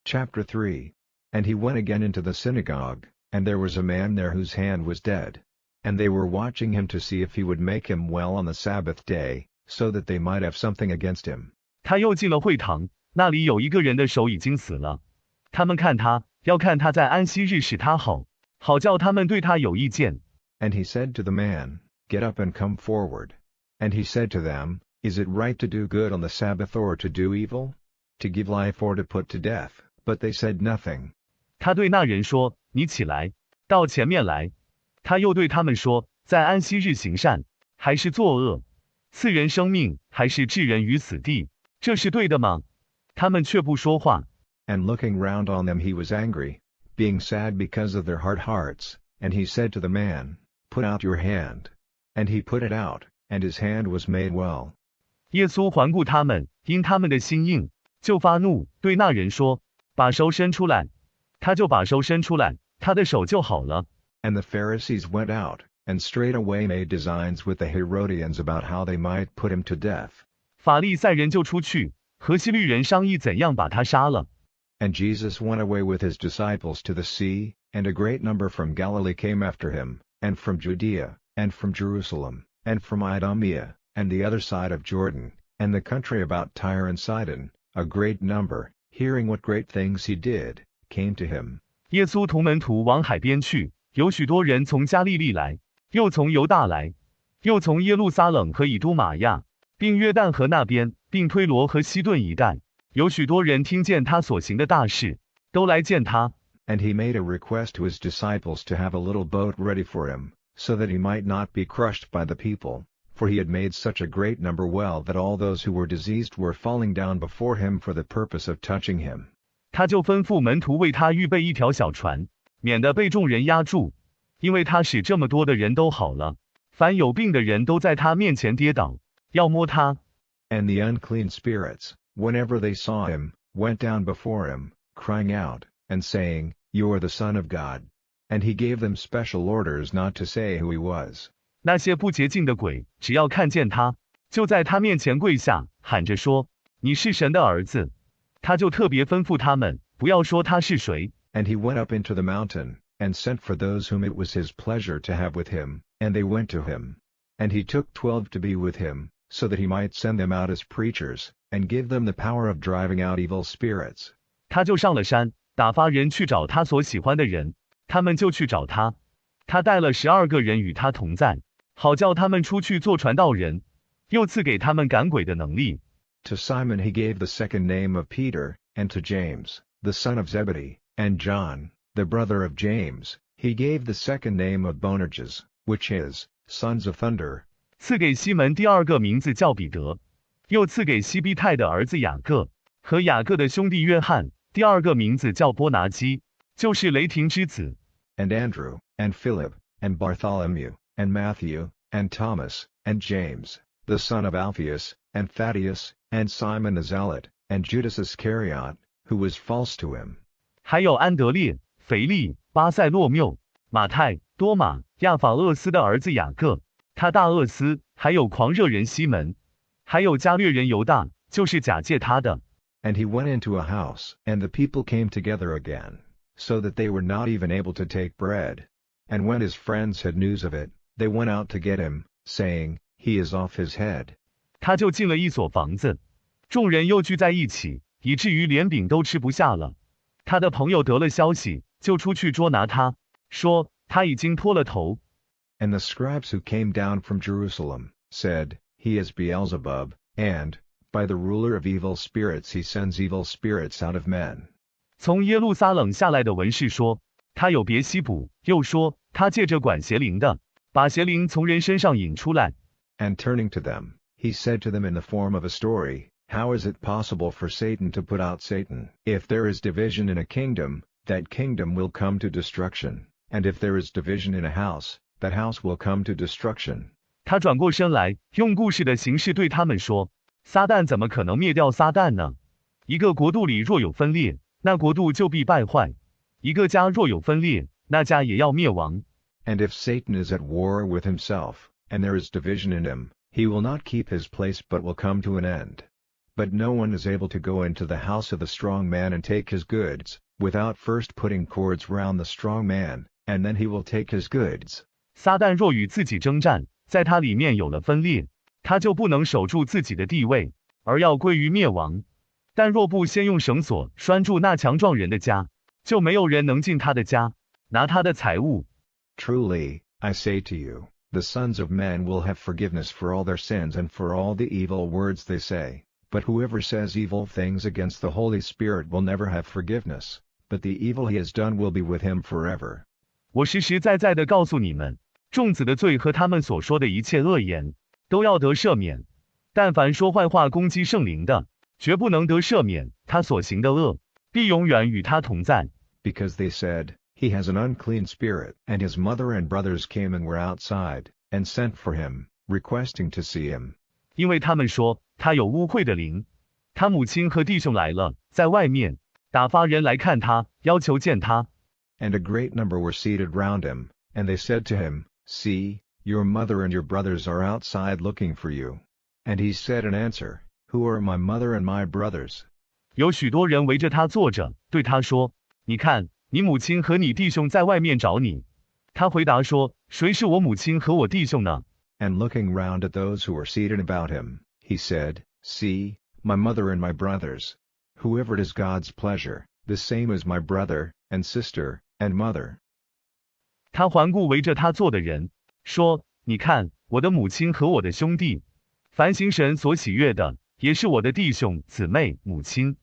Chapter 3. And he went again into the synagogue, and there was a man there whose hand was dead. And they were watching him to see if he would make him well on the Sabbath day, so that they might have something against him. 他又进了会堂，那里有一个人的手已经死了。他们看他，要看他在安息日使他好，好叫他们对他有意见。And he said to the man, Get up and come forward. And he said to them, Is it right to do good on the Sabbath or to do evil? To give life or to put to death? But they said nothing. 他对那人说：你起来，到前面来。他又对他们说：在安息日行善，还是作恶？赐人生命，还是置人于死地？这是对的吗？他们却不说话。And looking round on them he was angry, being sad because of their hard hearts, and he said to the man, Put out your hand. And he put it out, and his hand was made well. 耶稣环顾他们，因他们的心硬，就发怒，对那人说：把手伸出来。他就把手伸出来，他的手就好了。And the Pharisees went out, and straightway made designs with the Herodians about how they might put him to death. 法利赛人就出去，和希律人商议怎样把他杀了。And Jesus went away with his disciples to the sea, and a great number from Galilee came after him, and from Judea, and from Jerusalem, and from Idumea, and the other side of Jordan, and the country about Tyre and Sidon, a great number, hearing what great things he did, came to him. 耶稣同门徒往海边去，有许多人从加利利来，又从犹大来，又从耶路撒冷和以都玛亚，并约旦河那边，并推罗和西顿一带，有许多人听见他所行的大事，都来见他。And he made a request to his disciples to have a little boat ready for him, so that he might not be crushed by the people, for he had made such a great number well that all those who were diseased were falling down before him for the purpose of touching him. 他就吩咐门徒为他预备一条小船，免得被众人压住，因为他使这么多的人都好了，凡有病的人都在他面前跌倒，要摸他。And the unclean spirits, whenever they saw him, went down before him, crying out, and saying, You are the Son of God. And he gave them special orders not to say who he was. 那些不洁净的鬼，只要看见他，就在他面前跪下，喊着说：你是神的儿子。他就特别吩咐他们，不要说他是谁。And he went up into the mountain, and sent for those whom it was his pleasure to have with him, and they went to him. And he took 12 to be with him, so that he might send them out as preachers, and give them the power of driving out evil spirits. 他就上了山，打发人去找他所喜欢的人，他们就去找他。他带了12个人与他同在，好叫他们出去做传道人，又赐给他们赶鬼的能力。To Simon he gave the second name of Peter, and to James, the son of Zebedee, and John, the brother of James, he gave the second name of Boanerges, which is, sons of thunder. 赐给西门第二个名字叫彼得，又赐给西庇太的儿子雅各，和雅各的兄弟约翰，第二个名字叫波拿基，就是雷霆之子。And Andrew, and Philip, and Bartholomew, and Matthew, and Thomas, and James, the son of Alphaeus, and Thaddeus, and Simon the Zealot, and Judas Iscariot, who was false to him. 还有安德烈、腓利、巴塞洛缪、马太、多马、亚法厄斯的儿子雅各，他大厄斯，还有狂热人西门，还有加略人犹大，就是假借他的。And he went into a house, and the people came together again, so that they were not even able to take bread. And when his friends had news of it, they went out to get him, saying, He is off his head. 他就进了一所房子，众人又聚在一起，以至于连饼都吃不下了。他的朋友得了消息，就出去捉拿他，说他已经脱了头。And the scribes who came down from Jerusalem said, He is Beelzebub, and, by the ruler of evil spirits he sends evil spirits out of men. 从耶路撒冷下来的文士说，他有别西卜，又说他借着管邪灵的，把邪灵从人身上引出来。And turning to them, he said to them in the form of a story, How is it possible for Satan to put out Satan? If there is division in a kingdom, that kingdom will come to destruction, and if there is division in a house, that house will come to destruction. 他转过身来，用故事的形式对他们说，撒旦怎么可能灭掉撒旦呢？一个国度里若有分裂，那国度就必败坏；一个家若有分裂，那家也要灭亡。And if Satan is at war with himself, and there is division in him, he will not keep his place but will come to an end. But no one is able to go into the house of the strong man and take his goods, without first putting cords round the strong man, and then he will take his goods. 撒旦若与自己征战，在他里面有了分裂，他就不能守住自己的地位，而要归于灭亡。但若不先用绳索拴住那强壮人的家，就没有人能进他的家，拿他的财物。Truly, I say to you, the sons of men will have forgiveness for all their sins and for all the evil words they say, but whoever says evil things against the Holy Spirit will never have forgiveness, but the evil he has done will be with him forever. 我实实在在地告诉你们，众子的罪和他们所说的一切恶言，都要得赦免。但凡说坏话攻击圣灵的，绝不能得赦免，他所行的恶，必永远与他同在。Because they said, He has an unclean spirit, and his mother and brothers came and were outside, and sent for him, requesting to see him. 因为他们说，他有污秽的灵，他母亲和弟兄来了，在外面打发人来看他，要求见他。And a great number were seated round him, and they said to him, See, your mother and your brothers are outside looking for you. And he said in answer, Who are my mother and my brothers? 有许多人围着他坐着，对他说，你看，你母亲和你弟兄在外面找你。他回答说，谁是我母亲和我弟兄呢？ And looking round at those who were seated about him, he said, See, my mother and my brothers. Whoever it is God's pleasure, the same is my brother, and sister, and mother. 他环顾围着他坐的人，说，你看，我的母亲和我的兄弟，凡行神所喜悦的，也是我的弟兄、姊妹、母亲。